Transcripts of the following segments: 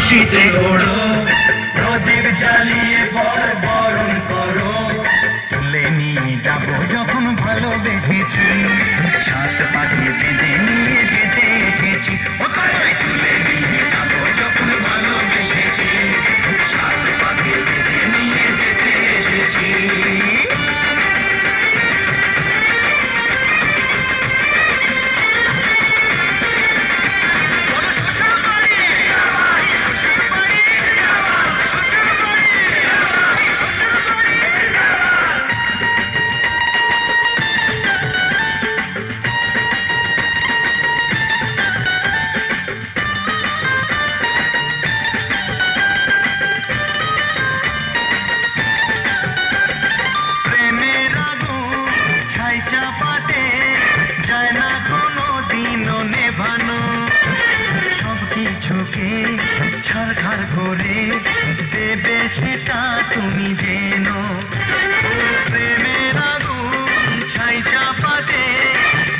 খুশিতে ঘোড়ো, নদীর জ্বালিয়ে বড় বরণ করো। তুলে নিয়ে যাবো যখন ভালোবেসেছি, সাত পাখি বেঁধে নিয়ে যেতে এসেছি। তুলে নিয়ে যাবো যখন ভালোবেসেছি, সাত পাখি বেঁধে নিয়ে যেতে এসেছি। চাপাতে যায় না কোনো দিনও নেভানো, সব কিছুকে ছারখার করে দেবে সেটা তুমি যেন। প্রেমের আগুন ছাই চাপাতে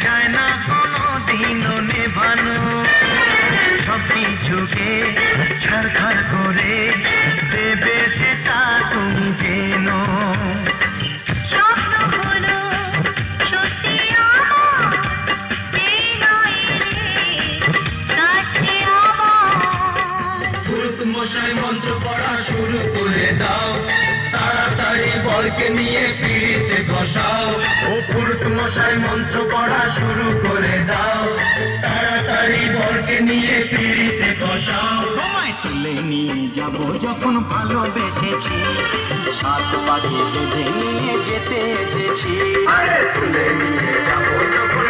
যায় না কোনো দিনও নেভানো, সব কিছুকে ছারখার করে দেবে সেটা তুমি যেন। মশাই মন্ত্র পড়া শুরু করে দাও, তাড়াতাড়ি বলকে নিয়ে পিড়িতে ঘষাও। ও পুরুত মশাই মন্ত্র পড়া শুরু করে দাও, তাড়াতাড়ি বলকে নিয়ে পিড়িতে ঘষাও। তোমায় তুলে নিয়ে যাবো যখন ভালোবেসেছি, সাত পাখি বেঁধে নিয়ে যেতে এসেছি। তুলে নিয়ে যাবো যখন